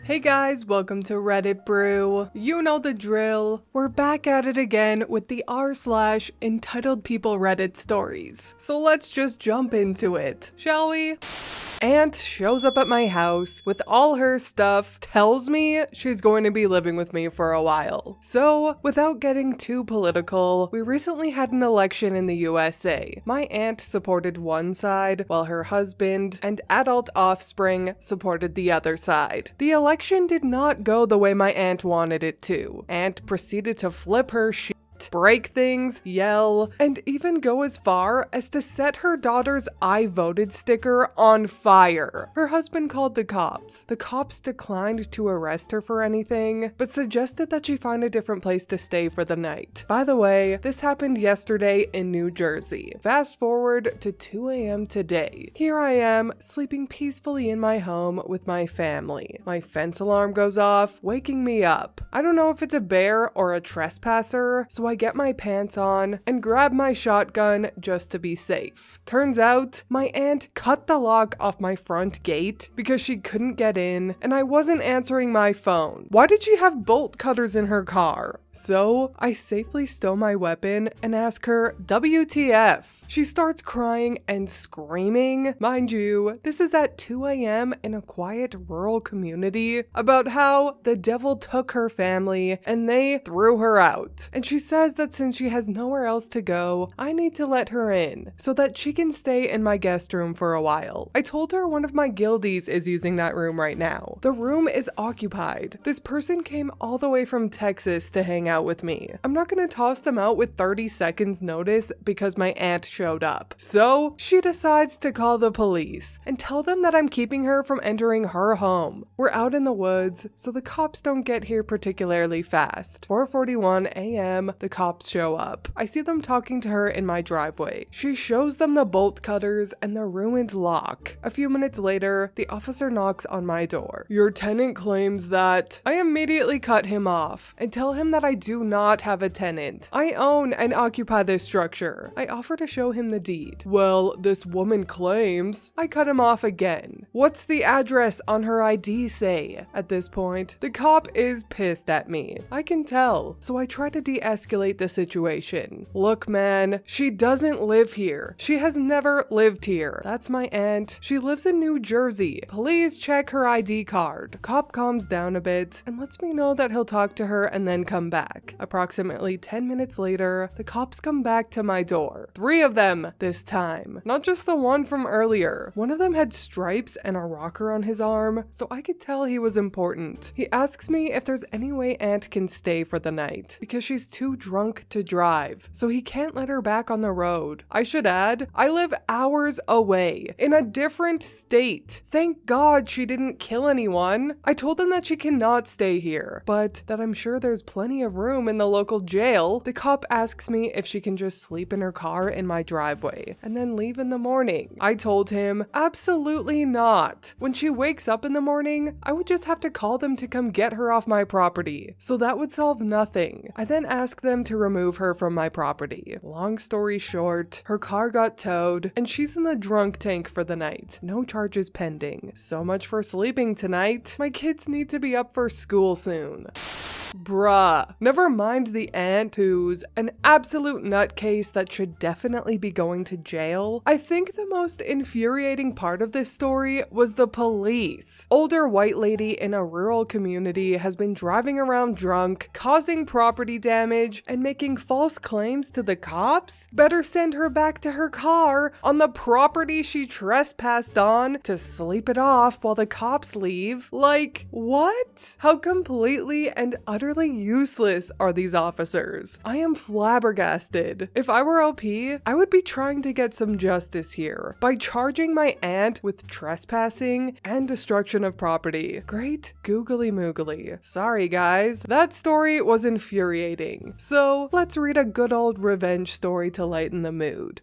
Hey guys, welcome to Reddit Brew. You know the drill. We're back at it again with the r/entitledpeople Reddit stories. So let's just jump into it, shall we? Aunt shows up at my house with all her stuff, tells me she's going to be living with me for a while. So, without getting too political, we recently had an election in the USA. My aunt supported one side, while her husband and adult offspring supported the other side. The election did not go the way my aunt wanted it to. Aunt proceeded to flip her shit, break things, yell, and even go as far as to set her daughter's "I voted" sticker on fire. Her husband called the cops. The cops declined to arrest her for anything, but suggested that she find a different place to stay for the night. By the way, this happened yesterday in New Jersey. Fast forward to 2 a.m. today. Here I am, sleeping peacefully in my home with my family. My fence alarm goes off, waking me up. I don't know if it's a bear or a trespasser, so I get my pants on and grab my shotgun just to be safe. Turns out, my aunt cut the lock off my front gate because she couldn't get in, and I wasn't answering my phone. Why did she have bolt cutters in her car? So, I safely stow my weapon and ask her, WTF? She starts crying and screaming. Mind you, this is at 2 a.m. in a quiet rural community about how the devil took her family and they threw her out. And she says that since she has nowhere else to go, I need to let her in so that she can stay in my guest room for a while. I told her one of my guildies is using that room right now. The room is occupied. This person came all the way from Texas to hang out with me. I'm not gonna toss them out with 30 seconds notice because my aunt showed up. So she decides to call the police and tell them that I'm keeping her from entering her home. We're out in the woods, so the cops don't get here particularly fast. 4:41 a.m. the cops show up. I see them talking to her in my driveway. She shows them the bolt cutters and the ruined lock. A few minutes later, the officer knocks on my door. Your tenant claims that... I immediately cut him off and tell him that I do not have a tenant. I own and occupy this structure. I offer to show him the deed. Well, this woman claims... I cut him off again. What's the address on her ID say? At this point, the cop is pissed at me. I can tell. So I try to de-escalate the situation. Look, man, she doesn't live here. She has never lived here. That's my aunt. She lives in New Jersey. Please check her ID card. Cop calms down a bit and lets me know that he'll talk to her and then come back. Approximately 10 minutes later, the cops come back to my door. 3 of them this time. Not just the one from earlier. One of them had stripes and a rocker on his arm, so I could tell he was important. He asks me if there's any way Aunt can stay for the night, because she's too drunk to drive, so he can't let her back on the road. I should add, I live hours away, in a different state. Thank God she didn't kill anyone. I told them that she cannot stay here, but that I'm sure there's plenty of room in the local jail. The cop asks me if she can just sleep in her car in my driveway, and then leave in the morning. I told him, absolutely not. When she wakes up in the morning, I would just have to call them to come get her off my property, so that would solve nothing. I then asked them to remove her from my property. Long story short, her car got towed, and she's in the drunk tank for the night. No charges pending. So much for sleeping tonight. My kids need to be up for school soon. Bruh. Never mind the aunt who's an absolute nutcase that should definitely be going to jail. I think the most infuriating part of this story was the police. Older white lady in a rural community has been driving around drunk, causing property damage, and making false claims to the cops? Better send her back to her car on the property she trespassed on to sleep it off while the cops leave. Like, what? How completely and utterly useless are these officers? I am flabbergasted. If I were LP, I would be trying to get some justice here by charging my aunt with trespassing and destruction of property. Great googly moogly. Sorry guys, that story was infuriating. So let's read a good old revenge story to lighten the mood.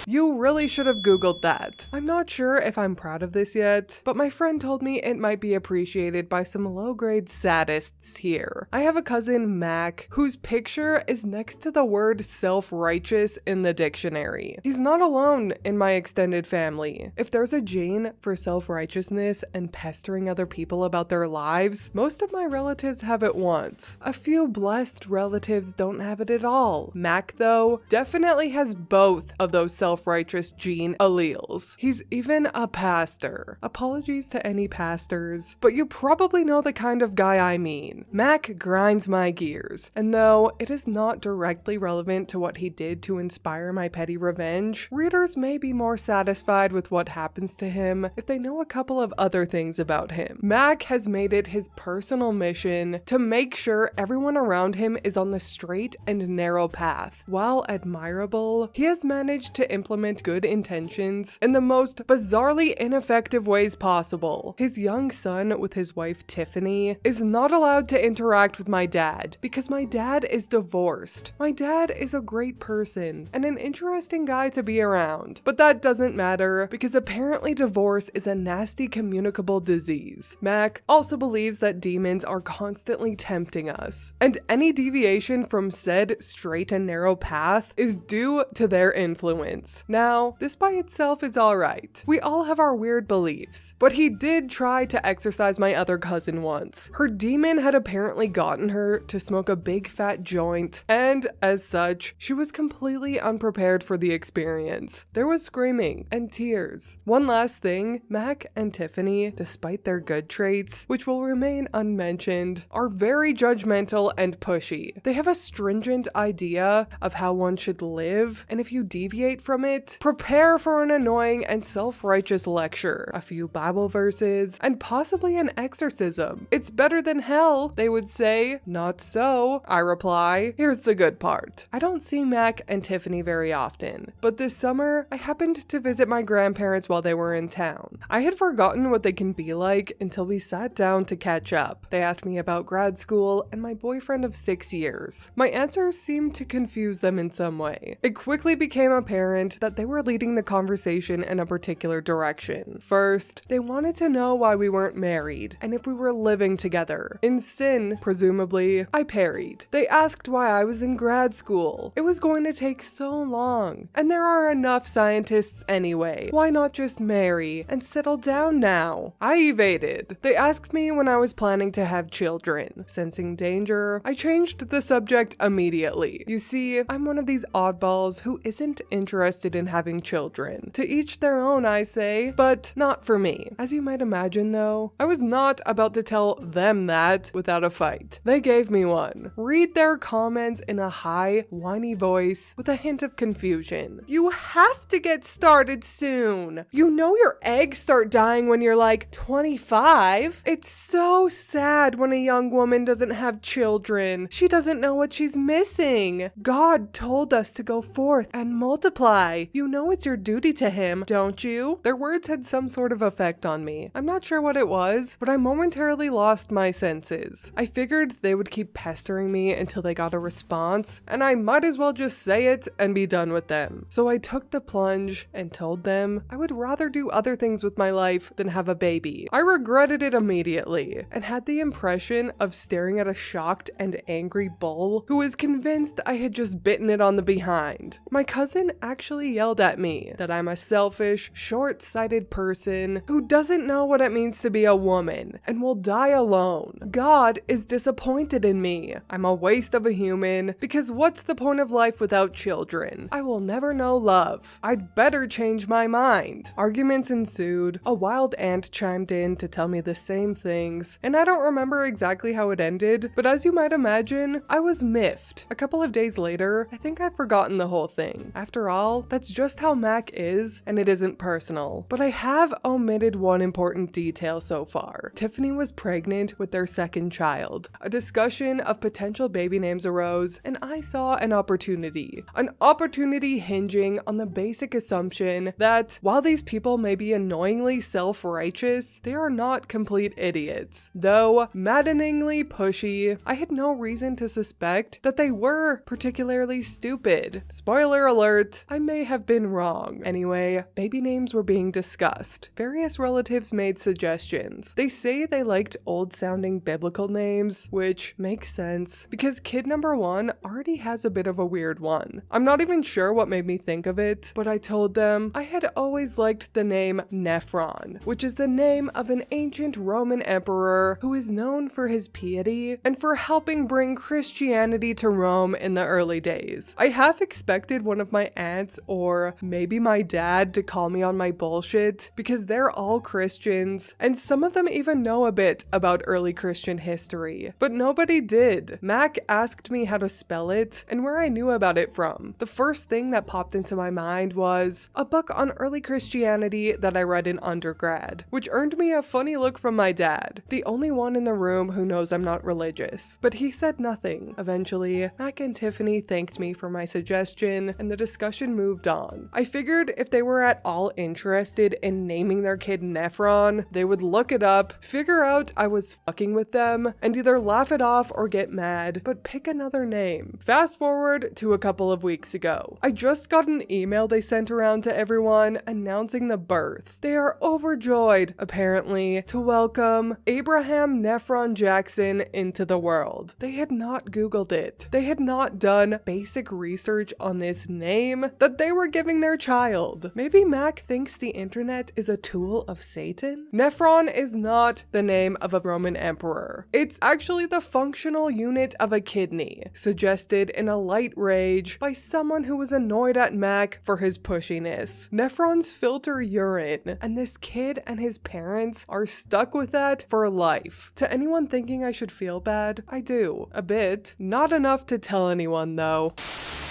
You really should have Googled that. I'm not sure if I'm proud of this yet, but my friend told me it might be appreciated by some low-grade sadists here. I have a cousin, Mac, whose picture is next to the word self-righteous in the dictionary. He's not alone in my extended family. If there's a gene for self-righteousness and pestering other people about their lives, most of my relatives have it once. A few blessed relatives don't have it at all. Mac, though, definitely has both of those self-righteous gene alleles. He's even a pastor. Apologies to any pastors, but you probably know the kind of guy I mean. Mac grinds my gears, and though it is not directly relevant to what he did to inspire my petty revenge, readers may be more satisfied with what happens to him if they know a couple of other things about him. Mac has made it his personal mission to make sure everyone around him is on the straight and narrow path. While admirable, he has managed to implement good intentions in the most bizarrely ineffective ways possible. His young son with his wife Tiffany is not allowed to interact with my dad because my dad is divorced. My dad is a great person and an interesting guy to be around, but that doesn't matter because apparently divorce is a nasty communicable disease. Mac also believes that demons are constantly tempting us, and any deviation from said straight and narrow path is due to their influence. Now, this by itself is alright. We all have our weird beliefs, but he did try to exorcise my other cousin once. Her demon had apparently gotten her to smoke a big fat joint, and as such, she was completely unprepared for the experience. There was screaming and tears. One last thing, Mac and Tiffany, despite their good traits, which will remain unmentioned, are very judgmental and pushy. They have a stringent idea of how one should live, and if you deviate from it, prepare for an annoying and self-righteous lecture, a few Bible verses, and possibly an exorcism. It's better than hell, they would say. Not so, I reply. Here's the good part. I don't see Mac and Tiffany very often, but this summer, I happened to visit my grandparents while they were in town. I had forgotten what they can be like until we sat down to catch up. They asked me about grad school and my boyfriend of 6 years. My answers seemed to confuse them in some way. It quickly became apparent that they were leading the conversation in a particular direction. First, they wanted to know why we weren't married and if we were living together. In sin, presumably, I parried. They asked why I was in grad school. It was going to take so long, and there are enough scientists anyway. Why not just marry and settle down now? I evaded. They asked me when I was planning to have children. Sensing danger, I changed the subject immediately. You see, I'm one of these oddballs who isn't interested in having children. To each their own, I say, but not for me. As you might imagine though, I was not about to tell them that without a fight. They gave me one. Read their comments in a high, whiny voice with a hint of confusion. You have to get started soon. You know your eggs start dying when you're like 25. It's so sad when a young woman doesn't have children. She doesn't know what she's missing. God told us to go forth and multiply. You know it's your duty to him, don't you? Their words had some sort of effect on me. I'm not sure what it was, but I momentarily lost my senses. I figured they would keep pestering me until they got a response, and I might as well just say it and be done with them. So I took the plunge and told them I would rather do other things with my life than have a baby. I regretted it immediately and had the impression of staring at a shocked and angry bull who was convinced I had just bitten it on the behind. My cousin actually yelled at me that I'm a selfish, short-sighted person who doesn't know what it means to be a woman and will die alone. God is disappointed in me. I'm a waste of a human because what's the point of life without children? I will never know love. I'd better change my mind. Arguments ensued. A wild ant chimed in to tell me the same things, and I don't remember exactly how it ended, but as you might imagine, I was miffed. A couple of days later, I think I've forgotten the whole thing. After all, that's just how Mac is, and it isn't personal. But I have omitted one important detail so far. Tiffany was pregnant with their second child. A discussion of potential baby names arose, and I saw an opportunity. An opportunity hinging on the basic assumption that while these people may be annoyingly self-righteous, they are not complete idiots. Though maddeningly pushy, I had no reason to suspect that they were particularly stupid. Spoiler alert, I may have been wrong. Anyway, baby names were being discussed. Various relatives made suggestions. They say they liked old-sounding biblical names, which makes sense, because kid number 1 already has a bit of a weird one. I'm not even sure what made me think of it, but I told them I had always liked the name Nephron, which is the name of an ancient Roman emperor who is known for his piety and for helping bring Christianity to Rome in the early days. I half expected one of my aunts or maybe my dad to call me on my bullshit, because they're all Christians, and some of them even know a bit about early Christian history. But nobody did. Mac asked me how to spell it and where I knew about it from. The first thing that popped into my mind was a book on early Christianity that I read in undergrad, which earned me a funny look from my dad, the only one in the room who knows I'm not religious. But he said nothing. Eventually, Mac and Tiffany thanked me for my suggestion, and the discussion moved on. I figured if they were at all interested in naming their kid Nephron, they would look it up, figure out I was fucking with them, and either laugh it off or get mad, but pick another name. Fast forward to a couple of weeks ago. I just got an email they sent around to everyone announcing the birth. They are overjoyed, apparently, to welcome Abraham Nephron Jackson into the world. They had not Googled it. They had not done basic research on this name that they were giving their child. Maybe Mac thinks the internet is a tool of Satan? Nephron is not the name of a Roman emperor. It's actually the functional unit of a kidney, suggested in a light rage by someone who was annoyed at Mac for his pushiness. Nephrons filter urine, and this kid and his parents are stuck with that for life. To anyone thinking I should feel bad, I do. A bit. Not enough to tell anyone though.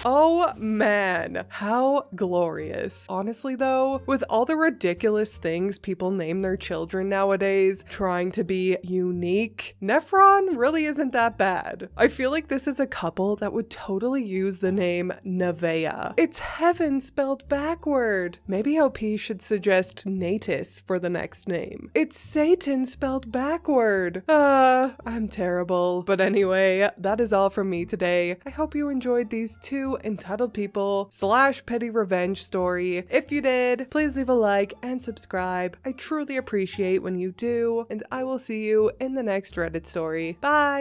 Oh man, how glorious. Honestly though, with all the ridiculous things people name their children nowadays, trying to be unique, Nephron really isn't that bad. I feel like this is a couple that would totally use the name Nevaeh. It's heaven spelled backward. Maybe OP should suggest Natus for the next name. It's Satan spelled backward. I'm terrible. But anyway, that is all from me today. I hope you enjoyed these two entitled people / petty revenge story. If you did, please leave a like and subscribe. I truly appreciate when you do, and I will see you in the next Reddit story. Bye!